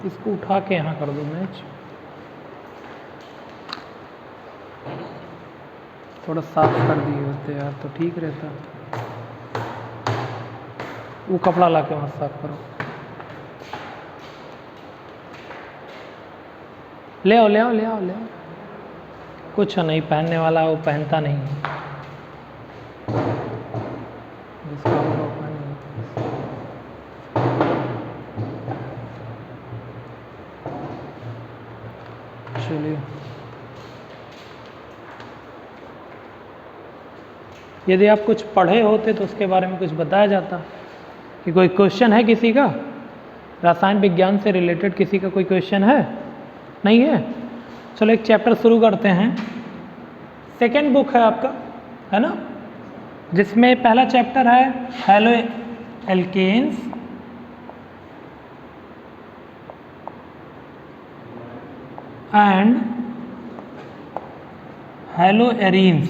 इसको उठा के यहाँ कर दो मैच, थोड़ा साफ कर दिए होते यार तो ठीक रहता। वो कपड़ा ला के मत साफ करो। ले आओ ले आओ ले आओ ले आओ। कुछ नहीं पहनने वाला, वो पहनता नहीं है। चलिए, यदि आप कुछ पढ़े होते तो उसके बारे में कुछ बताया जाता कि कोई क्वेश्चन है किसी का, रसायन विज्ञान से रिलेटेड किसी का कोई क्वेश्चन है? नहीं है? चलो एक चैप्टर शुरू करते हैं। सेकेंड बुक है आपका, है ना, जिसमें पहला चैप्टर है halo alkanes and halo arenes.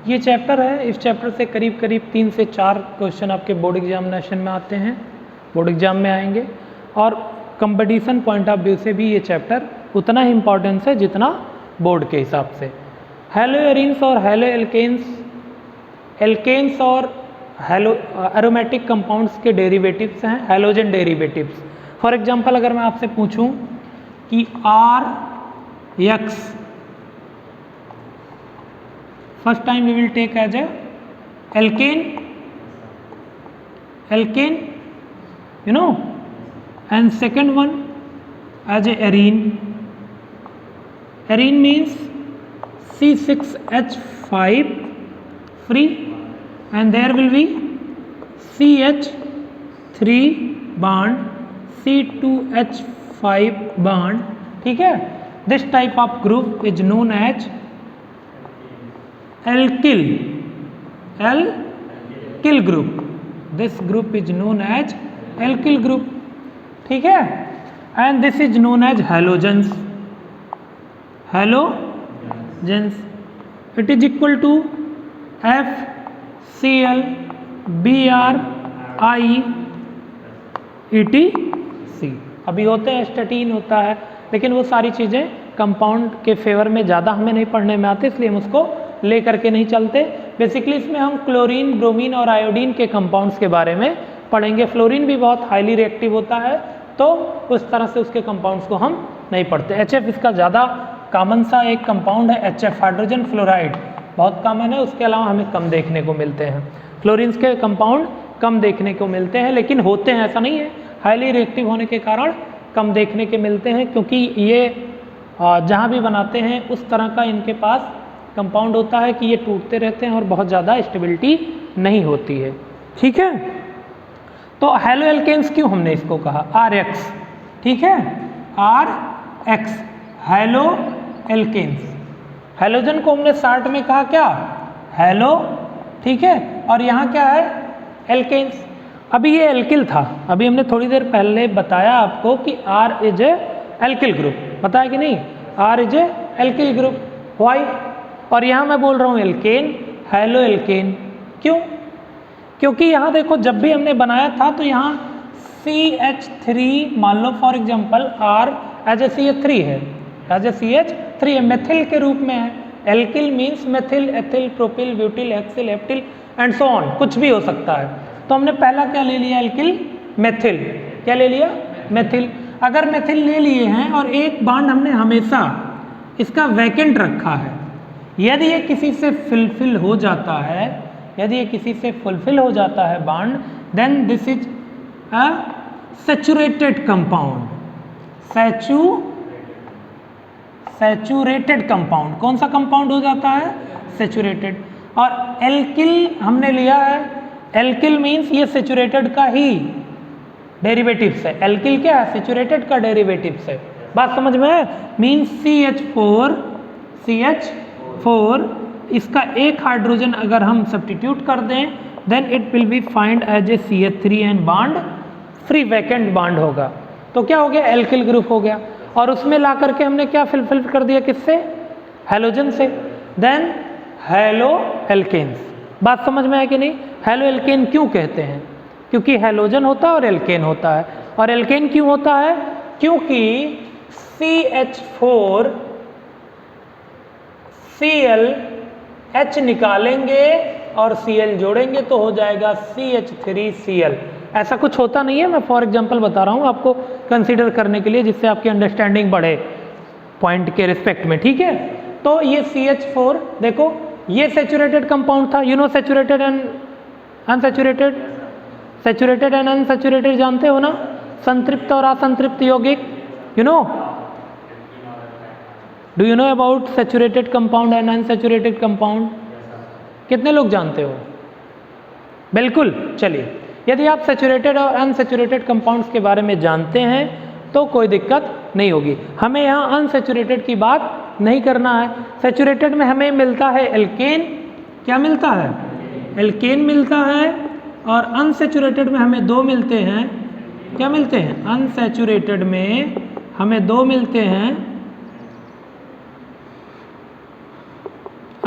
ये चैप्टर है। इस चैप्टर से करीब करीब 3 से 4 क्वेश्चन आपके बोर्ड एग्जामिनेशन में आते हैं, बोर्ड एग्जाम में आएंगे। और कंपटीशन पॉइंट ऑफ व्यू से भी ये चैप्टर उतना ही इम्पॉर्टेंस है जितना बोर्ड के हिसाब से। हैलो एरीन्स और हैलो एल्केन्स, एल्केन्स और हैलो एरोमेटिक कंपाउंड्स के डेरिवेटिव्स हैं, हैलोजन डेरिवेटिव्स। फॉर एग्जांपल अगर मैं आपसे पूछूं कि RX, first time we will take as a alkane, you know, and second one as a arene. Arene means C6H5 free and there will be CH3 bond, C2H5 bond, ठीक है। This type of group is known as alkyl group. This group is known as alkyl group, ठीक है। and this is known as halogens. It is equal to FCl BrI ETC। अभी होते हैं स्टैटीन होता है, लेकिन वो सारी चीज़ें कंपाउंड के फेवर में ज़्यादा हमें नहीं पढ़ने में आते, इसलिए हम उसको ले करके नहीं चलते। बेसिकली इसमें हम क्लोरीन, ब्रोमीन और आयोडीन के कंपाउंड्स के बारे में पढ़ेंगे। फ्लोरीन भी बहुत हाईली रिएक्टिव होता है, तो उस तरह से उसके कंपाउंड्स को हम नहीं पढ़ते। HF इसका ज़्यादा कॉमन सा एक कंपाउंड है, HF हाइड्रोजन फ्लोराइड बहुत कॉमन है, उसके अलावा हमें कम देखने को मिलते हैं। फ्लोरीन्स के कंपाउंड कम देखने को मिलते हैं, लेकिन होते हैं, ऐसा नहीं है, हाईली रिएक्टिव होने के कारण कम देखने के मिलते हैं, क्योंकि ये जहाँ भी बनाते हैं उस तरह का इनके पास कंपाउंड होता है कि ये टूटते रहते हैं और बहुत ज़्यादा स्टेबिलिटी नहीं होती है, ठीक है। तो हैलो एल्केन्स क्यों हमने इसको कहा RX, ठीक है, RX हैलो एल्केन्स। हैलोजन को हमने शॉर्ट में कहा क्या, हैलो, ठीक है, और यहाँ क्या है, एल्केन्स। अभी ये एल्किल था, अभी हमने थोड़ी देर पहले बताया आपको कि R is a alkyl group, बताया कि नहीं, R is a alkyl group, why. और यहाँ मैं बोल रहा हूँ एल्केन, हैलो एल्केन, क्यों, क्योंकि यहाँ देखो जब भी हमने बनाया था तो यहाँ CH3 मान लो for example R as a CH3 है, एज ए CH3 है, मेथिल के रूप में है। Alkyl means methyl, ethyl, propyl, butyl, hexyl, heptyl and so on, कुछ भी हो सकता है। तो हमने पहला क्या ले लिया, एल्किल, मेथिल, क्या ले लिया, मेथिल। अगर मेथिल ले लिए हैं और एक बॉन्ड हमने हमेशा इसका वैकेंट रखा है, यदि ये किसी से फुलफिल हो जाता है, यदि ये किसी से फुलफिल हो जाता है bond, then this is a saturated compound, saturated compound. कौन सा कंपाउंड हो जाता है, सैचुरेटेड। और एल्किल हमने लिया है, एल्किल मीन्स ये सैचुरेटेड का ही डेरिवेटिव्स है। एल्किल क्या है, सैचुरेटेड का डेरिवेटिव्स है, बात समझ में है। मीन्स CH4 इसका एक हाइड्रोजन अगर हम सब्स्टिट्यूट कर दें, then it will be find as a CH3 and bond free vacant bond होगा, तो क्या हो गया, एल्किल ग्रुप हो गया। और उसमें ला करके हमने क्या फिल कर दिया, किससे, हैलोजन से, देन हैलो एल्केन्स। बात समझ में आया कि नहीं? हेलो एल्केन क्यों कहते हैं? क्योंकि हेलोजन होता है और एल्केन होता है। और एल्केन क्यों होता है? क्योंकि CH4 Cl H निकालेंगे और Cl जोड़ेंगे तो हो जाएगा CH3Cl। ऐसा कुछ होता नहीं है, मैं फॉर एग्जांपल बता रहा हूँ आपको कंसीडर करने के लिए, जिससे आपकी अंडरस्टैंडिंग बढ़े पॉइंट के रिस्पेक्ट में, ठीक है। तो ये CH4 देखो, ये सैचुरेटेड कंपाउंड था, you know saturated and unsaturated, saturated and unsaturated जानते हो ना, संतृप्त और असंतृप्त यौगिक, you know, do you know about saturated compound and unsaturated compound? कितने लोग जानते हो? बिल्कुल। चलिए, यदि आप सैचुरेटेड और अनसैचुरेटेड कंपाउंड्स के बारे में जानते हैं तो कोई दिक्कत नहीं होगी। हमें यहाँ अनसैचुरेटेड की बात नहीं करना है। सैचुरेटेड में हमें मिलता है एल्केन, क्या मिलता है? एल्केन मिलता है। और अनसैचुरेटेड में हमें दो मिलते हैं, क्या मिलते हैं? अनसैचुरेटेड में हमें दो मिलते हैं,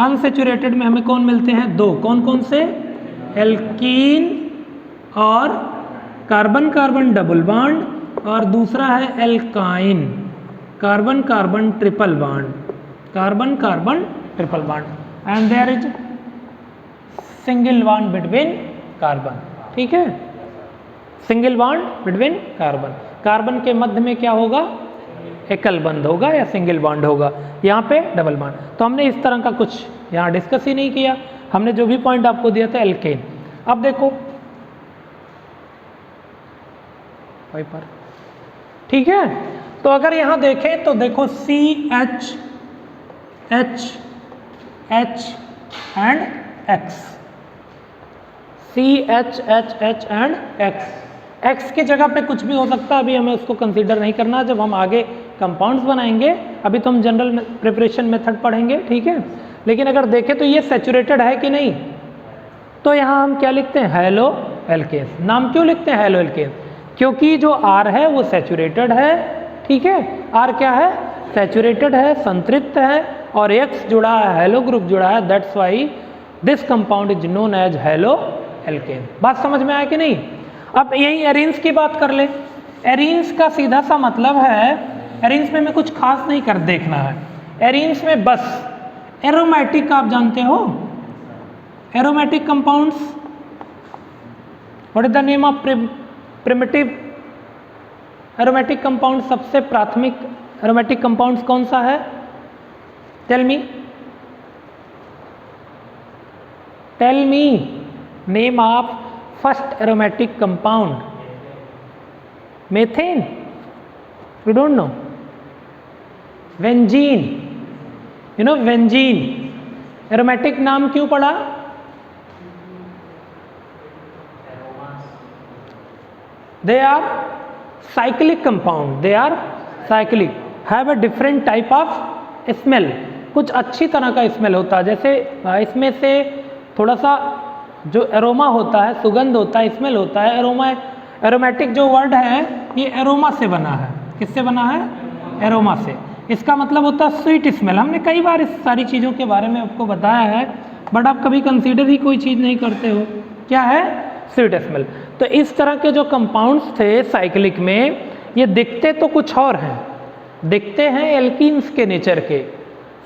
अनसैचुरेटेड में हमें कौन मिलते हैं? दो। कौन कौन से? एल्कीन और कार्बन कार्बन डबल बॉन्ड, और दूसरा है alkyne, carbon carbon triple bond, carbon carbon triple bond, and there is single bond between carbon, ठीक है, single bond between carbon. Carbon के मध्य में क्या होगा? एकल बंध होगा या सिंगल बॉन्ड होगा, यहाँ पे डबल बॉन्ड। तो हमने इस तरह का कुछ यहाँ डिस्कस ही नहीं किया, हमने जो भी पॉइंट आपको दिया था एल्केन। अब देखो वहीं पर, ठीक है। तो अगर यहाँ देखें तो देखो CH H H and X, CH H H and X। X की जगह पे कुछ भी हो सकता है, अभी हमें उसको कंसीडर नहीं करना, जब हम आगे कंपाउंड्स बनाएंगे, अभी तो हम जनरल प्रिपरेशन मेथड पढ़ेंगे, ठीक है। लेकिन अगर देखें तो ये सैचुरेटेड है कि नहीं, तो यहाँ हम क्या लिखते हैं? Halo alkane. नाम क्यों लिखते हैं हेलो एल्केन? क्योंकि जो R है वो सैचुरेटेड है, ठीक है। R क्या है? सैचुरेटेड है, संतृप्त है, और X जुड़ा है, हेलो ग्रुप जुड़ा है, that's why this compound is known as halo alkane. बात समझ में आया कि नहीं? अब यही एरीन्स की बात कर ले। एरीन्स का सीधा सा मतलब है, एरीन्स में हमें कुछ खास नहीं कर देखना है। एरीन्स में बस एरोमेटिक, आप जानते हो aromatic compounds, what is the name of primitive aromatic compound? सबसे प्राथमिक एरोमेटिक कंपाउंड्स कौन सा है? Tell me name of first aromatic compound. Methane? You don't know? Benzene, you know benzene. Aromatic नाम क्यों पड़ा? They are cyclic compound, they are cyclic, have a different type of smell, कुछ अच्छी तरह का स्मेल होता है। जैसे इसमें से थोड़ा सा जो एरोमा होता है, सुगंध होता है, स्मेल होता है, एरोमा, एरोमेटिक जो वर्ड है ये एरोमा से बना है। किससे बना है? एरोमा से। इसका मतलब होता है स्वीट स्मेल। हमने कई बार इस सारी चीज़ों के बारे में आपको बताया है, बट आप कभी कंसीडर ही कोई चीज़ नहीं करते हो। क्या है? Sweet smell. तो इस तरह के जो कंपाउंड्स थे साइक्लिक में, ये दिखते तो कुछ और हैं, दिखते हैं एल्कीन्स के नेचर के।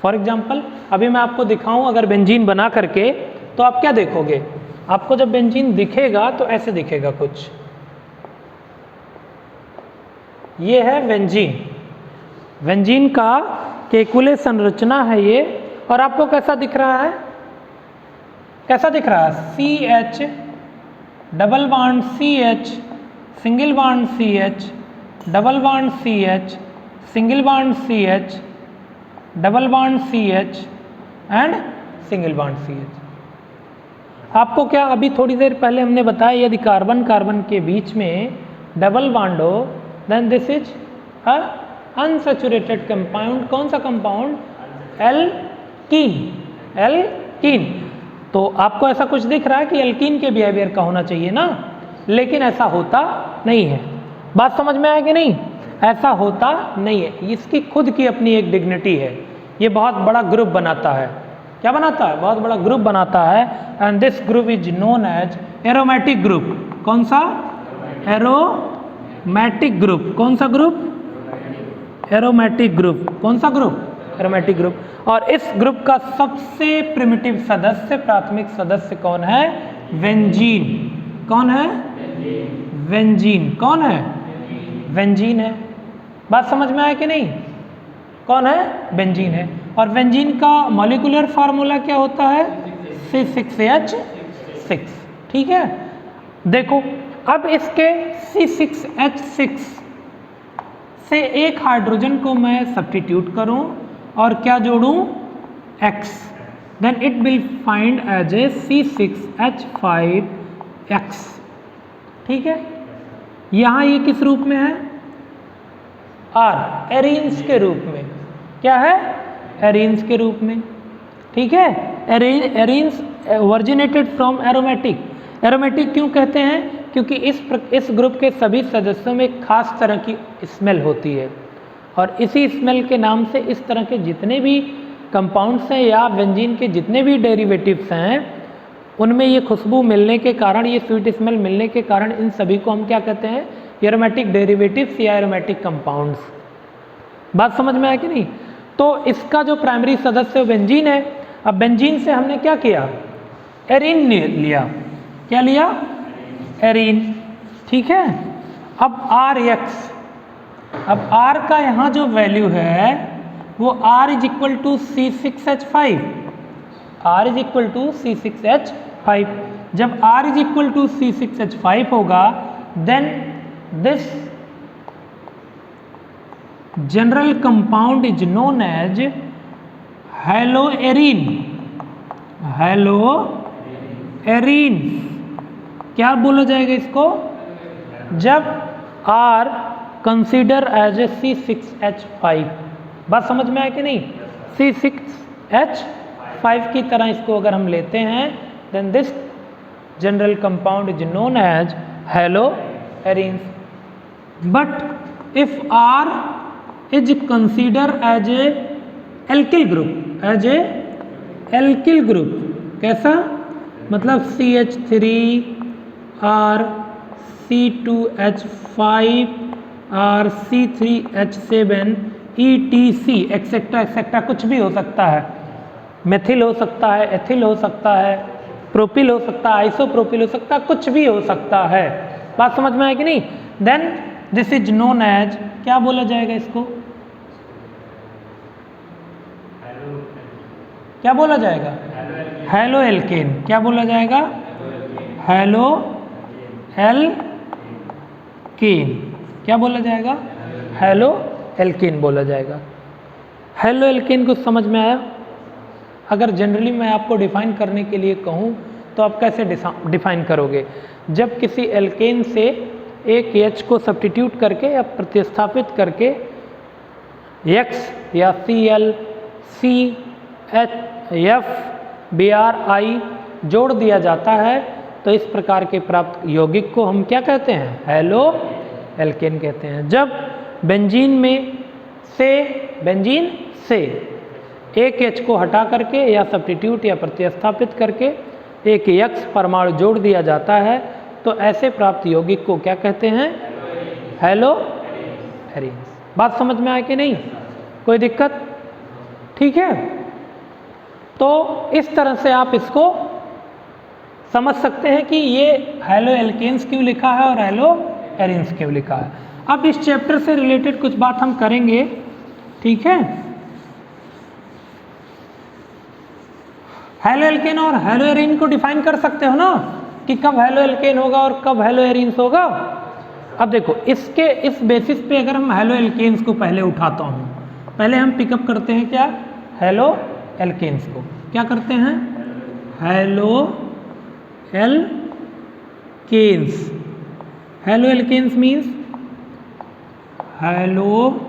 फॉर एग्जांपल अभी मैं आपको दिखाऊं अगर बेंजीन बना करके, तो आप क्या देखोगे? आपको जब बेंजीन दिखेगा तो ऐसे दिखेगा कुछ, ये है बेंजीन। बेंजीन का केकुले संरचना है ये, और आपको कैसा दिख रहा है? कैसा दिख रहा है? CH double bond CH, single bond CH, double bond CH, single bond CH, double bond CH and single bond CH। आपको क्या अभी थोड़ी देर पहले हमने बताया, यदि कार्बन कार्बन के बीच में डबल बॉन्ड हो, then this is a unsaturated compound. कौन सा कंपाउंड? Alkene, alkene. तो आपको ऐसा कुछ दिख रहा है कि एल्कीन के बिहेवियर का होना चाहिए ना, लेकिन ऐसा होता नहीं है। बात समझ में आया कि नहीं? ऐसा होता नहीं है। इसकी खुद की अपनी एक डिग्निटी है, ये बहुत बड़ा ग्रुप बनाता है, क्या बनाता है, बहुत बड़ा ग्रुप बनाता है। And this group is known as aromatic group. कौन सा, एरोमेटिक ग्रुप। कौन सा ग्रुप, एरोमेटिक ग्रुप। कौन सा ग्रुप, एरोमेटिक ग्रुप। और इस ग्रुप का सबसे प्रिमिटिव सदस्य, प्राथमिक सदस्य कौन है, बेंजीन। कौन है, बेंजीन। कौन है, बेंजीन है। बात समझ में आया कि नहीं, कौन है, बेंजीन है। और बेंजीन का मॉलिक्यूलर फार्मूला क्या होता है, C6H6। ठीक है, देखो अब इसके C6H6 से एक हाइड्रोजन को मैं सब्स्टिट्यूट करूं और क्या जोड़ूं, X, then it will find as a C6H5X। ठीक है, यहां ये किस रूप में है, R, एरीन्स के रूप में। क्या है, एरीन्स के रूप में। ठीक है, arenes originated from aromatic. Aromatic क्यों कहते हैं, क्योंकि इस ग्रुप के सभी सदस्यों में एक खास तरह की स्मेल होती है, और इसी स्मेल के नाम से इस तरह के जितने भी कंपाउंड्स हैं या बेंजीन के जितने भी डेरिवेटिव्स हैं, उनमें ये खुशबू मिलने के कारण, ये स्वीट स्मेल मिलने के कारण, इन सभी को हम क्या कहते हैं, एरोमेटिक डेरिवेटिव्स या एरोमेटिक कंपाउंड्स। बात समझ में आया कि नहीं। तो इसका जो प्राइमरी सदस्य बेंजीन है। अब बेंजीन से हमने क्या किया, एरीन लिया। क्या लिया, एरीन। ठीक है, अब RX, अब R का यहाँ जो वैल्यू है वो R is equal to C6H5। R is equal to C6H5। जब R is equal to C6H5 होगा, then this general compound is known as haloarene. Haloarene क्या बोला जाएगा इसको, जब R कंसीडर एज ए C6H5। बात समझ में आया कि नहीं, C6H5 की तरह इसको अगर हम लेते हैं, then this general compound is known as haloarene. But if R is consider as a alkyl group, as a alkyl group, कैसा, मतलब CH3R C2H5 R C3H7 ETC etcetera etcetera, कुछ भी हो सकता है, मेथिल हो सकता है, एथिल हो सकता है, प्रोपिल हो सकता है, आइसोप्रोपिल हो सकता है, कुछ भी हो सकता है। बात समझ में आए कि नहीं। Then this is known as, क्या बोला जाएगा इसको, क्या बोला जाएगा, हैलोएल्केन। क्या बोला जाएगा, हैलोएल्केन। क्या बोला जाएगा, हैलोएल्केन बोला जाएगा। हैलोएल्केन को समझ में आया। अगर जनरली मैं आपको डिफाइन करने के लिए कहूँ तो आप कैसे डिफाइन करोगे, जब किसी एल्केन से एक H को सब्स्टिट्यूट करके या प्रतिस्थापित करके X या Cl CHF Br I जोड़ दिया जाता है, तो इस प्रकार के प्राप्त यौगिक को हम क्या कहते हैं, हैलोएल्केन कहते हैं। जब बेंजीन से एक H को हटा करके या सब्स्टिट्यूट या प्रतिस्थापित करके एक X परमाणु जोड़ दिया जाता है, तो ऐसे प्राप्त यौगिक को क्या कहते हैं, हैलोएरीन। बात समझ में आया कि नहीं, कोई दिक्कत, ठीक है। तो इस तरह से आप इसको समझ सकते हैं कि ये हैलोएल्केन्स क्यों लिखा है और हैलोएरीन्स क्यों लिखा है। अब इस चैप्टर से रिलेटेड कुछ बात हम करेंगे, ठीक है। हैलोएल्केन और हैलोएरीन को डिफाइन कर सकते हो ना, कि कब हैलोएल्केन होगा और कब हैलोएरीन्स होगा। अब देखो इसके इस बेसिस पे अगर हम हैलोएल्केन्स को पहले उठाता हूँ, पहले हम पिकअप करते हैं क्या, हैलोएल्केन्स को क्या करते हैं, haloalkanes. Haloalkanes means haloalkane,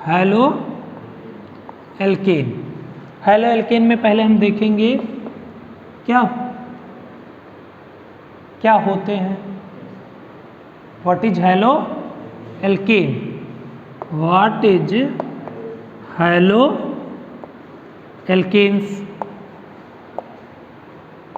haloalkane. Haloalkane में पहले हम देखेंगे क्या क्या होते हैं, what is haloalkane. What is halo alkanes,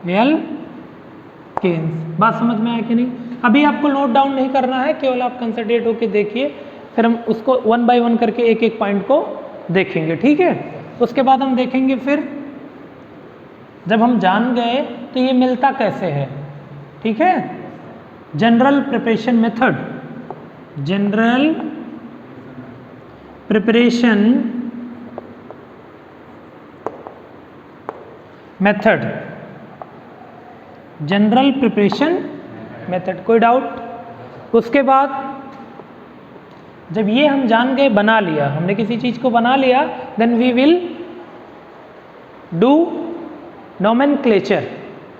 alkanes. बात समझ में आया कि नहीं? अभी आपको नोट डाउन नहीं करना है, केवल आप कंसंट्रेट होकर देखिए, फिर हम उसको 1 बाय 1 करके एक एक पॉइंट को देखेंगे, ठीक है। उसके बाद हम देखेंगे फिर जब हम जान गए तो ये मिलता कैसे है, ठीक है। General preparation method, general preparation method, general preparation method, कोई डाउट? उसके बाद जब ये हम जान गए, बना लिया हमने, किसी चीज को बना लिया, then we will do nomenclature.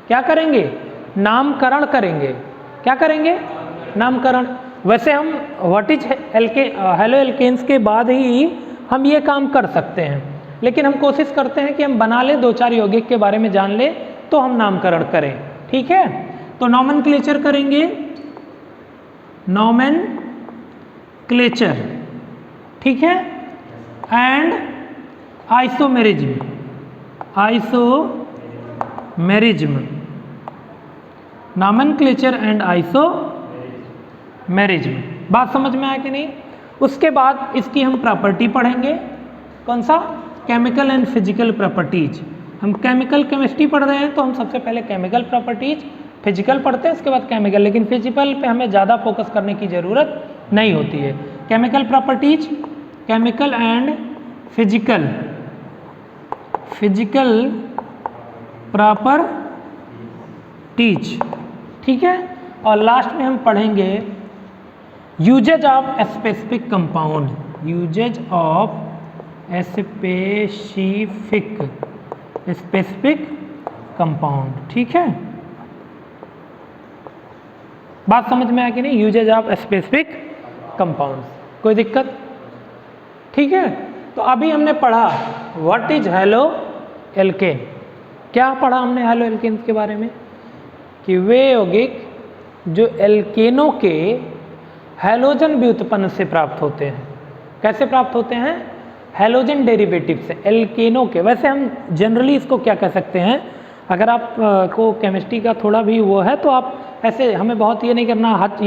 क्या करेंगे? नामकरण करेंगे। क्या करेंगे? नामकरण। वैसे हम व्हाट इज हैलो एल्केन्स के बाद ही हम ये काम कर सकते हैं, लेकिन हम कोशिश करते हैं कि हम बना लें, 2-4 यौगिक के बारे में जान लें तो हम नामकरण करें, ठीक है। तो नोमेनक्लेचर करेंगे, नोमेनक्लेचर, ठीक है। And isomerism, isomerism, nomenclature and isomerism. बात समझ में आया कि नहीं? उसके बाद इसकी हम प्रॉपर्टी पढ़ेंगे। कौन सा? Chemical and physical properties. हम केमिकल केमिस्ट्री पढ़ रहे हैं तो हम सबसे पहले केमिकल प्रॉपर्टीज, फिजिकल पढ़ते हैं, उसके बाद केमिकल, लेकिन फिजिकल पे हमें ज़्यादा फोकस करने की ज़रूरत नहीं होती है। Chemical properties, chemical and physical, physical properties, ठीक है। और लास्ट में हम पढ़ेंगे uses of specific compound, uses of specific compound, ठीक है। बात समझ में आया कि नहीं? यूजेज ऑफ स्पेसिफिक कंपाउंड, कोई दिक्कत? ठीक है। तो अभी हमने पढ़ा व्हाट इज हैलो एल्केन। क्या पढ़ा हमने हैलो एल्केन्स के बारे में? कि वे यौगिक जो एल्केनों के हैलोजन व्युत्पन्न से प्राप्त होते हैं। कैसे प्राप्त होते हैं? हैलोजन डेरिवेटिव से, एल्केनों के। वैसे हम जनरली इसको क्या कह सकते हैं, अगर आप को केमिस्ट्री का थोड़ा भी वो है तो आप ऐसे, हमें बहुत ये नहीं करना, हाथ